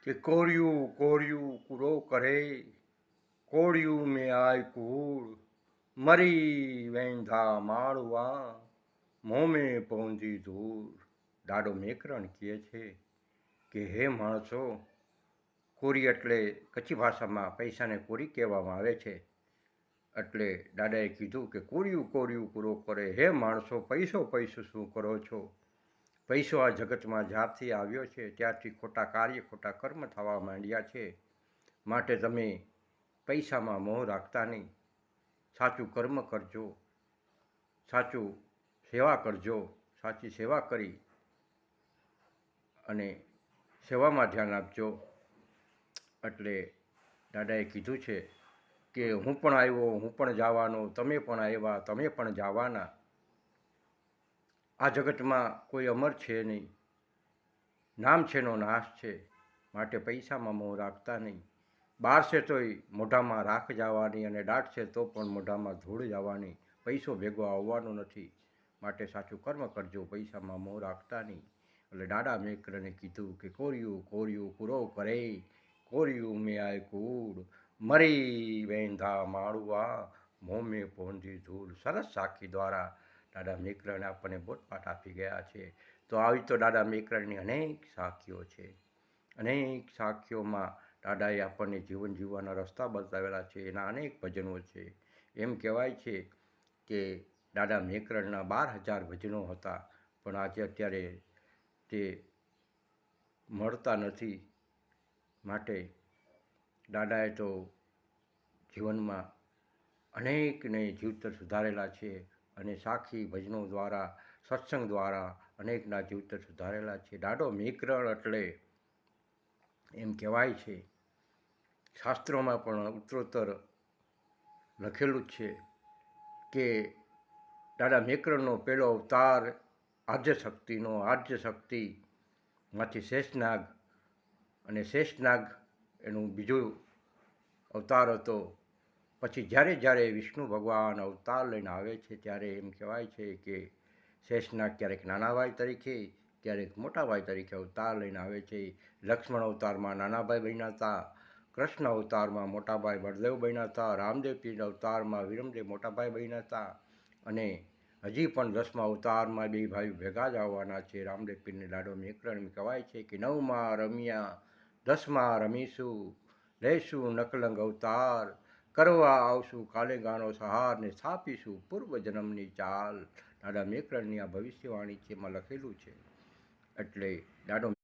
કે કોર્યું કોર્યું કૂરો કરે, કોળિયું મેં આય કૂળ, મરી વેંધા માળવા, મોમે પહોંચી ધૂળ. દાડો મેકરણ કહે છે કે હે માણસો, કોરી એટલે કચ્છી ભાષામાં પૈસાને કોરી કહેવામાં આવે છે. એટલે દાદાએ કીધું કે કોર્યું કોર્યું કૂરો કરે, હે માણસો પૈસો પૈસો શું કરો છો? પૈસો આ જગતમાં જ્યારથી આવ્યો છે ત્યારથી ખોટા કાર્ય ખોટા કર્મ થવા માંડ્યા છે. માટે તમે પૈસામાં મોહ રાખતા નહીં, સાચું કર્મ કરજો, સાચું સેવા કરજો, સાચી સેવા કરી અને સેવામાં ધ્યાન આપજો. એટલે દાદાએ કીધું છે કે હું પણ આવ્યો, હું પણ જવાનો, તમે પણ આવ્યા, તમે પણ જવાના. આ જગતમાં કોઈ અમર છે નહીં, નામ છેનો નાશ છે. માટે પૈસામાં મોહ રાખતા નહીં. બારશે તોય મોઢામાં રાખ જવાની અને દાટશે તો પણ મોઢામાં ધૂળ જવાની. પૈસો ભેગો આવવાનો નથી. માટે સાચું કર્મ કરજો, પૈસામાં મોહ રાખતા નહીં. એટલે દાદા મેકરને કીધું કે કોર્યું કોર્યું કૂરો કરે, કોર્યું મેં આય કૂળ, મરી વેંધા માળવા, મોમે પહોંચી ધૂળ. સરસ સાખી દ્વારા દાદા મેકરણે આપણને બોધપાઠ આપી ગયા છે. તો આવી તો દાદા મેકરણની અનેક સાખીઓ છે. અનેક સાખીઓમાં દાદાએ આપણને જીવન જીવવાના રસ્તા બતાવેલા છે. એના અનેક ભજનો છે. એમ કહેવાય છે કે દાદા મેકરણના 12,000 ભજનો હતા, પણ આજે અત્યારે તે મળતા નથી. માટે દાદાએ તો જીવનમાં અનેકને જીવતર સુધારેલા છે અને સાખી ભજનો દ્વારા, સત્સંગ દ્વારા અનેકના જીવતર સુધારેલા છે. દાદો મેકરણ એટલે એમ કહેવાય છે, શાસ્ત્રોમાં પણ ઉત્તરોત્તર લખેલું છે કે દાદા મેકરણનો પહેલો અવતાર આદ્યશક્તિનો, આદ્યશક્તિમાંથી શેષનાગ, અને શેષનાગ એનું બીજું અવતાર હતો. પછી જ્યારે જ્યારે વિષ્ણુ ભગવાન અવતાર લઈને આવે છે ત્યારે એમ કહેવાય છે કે શેષનાગ ક્યારેક નાનાભાઈ તરીકે, ક્યારેક મોટાભાઈ તરીકે અવતાર લઈને આવે છે. લક્ષ્મણ અવતારમાં નાનાભાઈ બન્યા હતા, કૃષ્ણ અવતારમાં મોટાભાઈ બળદેવ બન્યા હતા, રામદેવપીર અવતારમાં વિરમદેવ મોટાભાઈ બન્યા હતા. અને હજી પણ 10મા અવતારમાં બે ભાઈઓ ભેગા જ આવવાના છે. રામદેવપીરને દાદો મેકરણ એમ કહેવાય છે કે 9માં રમ્યા 10માં રમીશું, લઈશું નકલંગ અવતાર, કરવા આવશું કાલે ગાનો સહાર, ને સ્થાપીશું પૂર્વ જન્મની ચાલ. દાદા મેકરણની આ ભવિષ્યવાણી છે, એમાં લખેલું છે. એટલે દાદો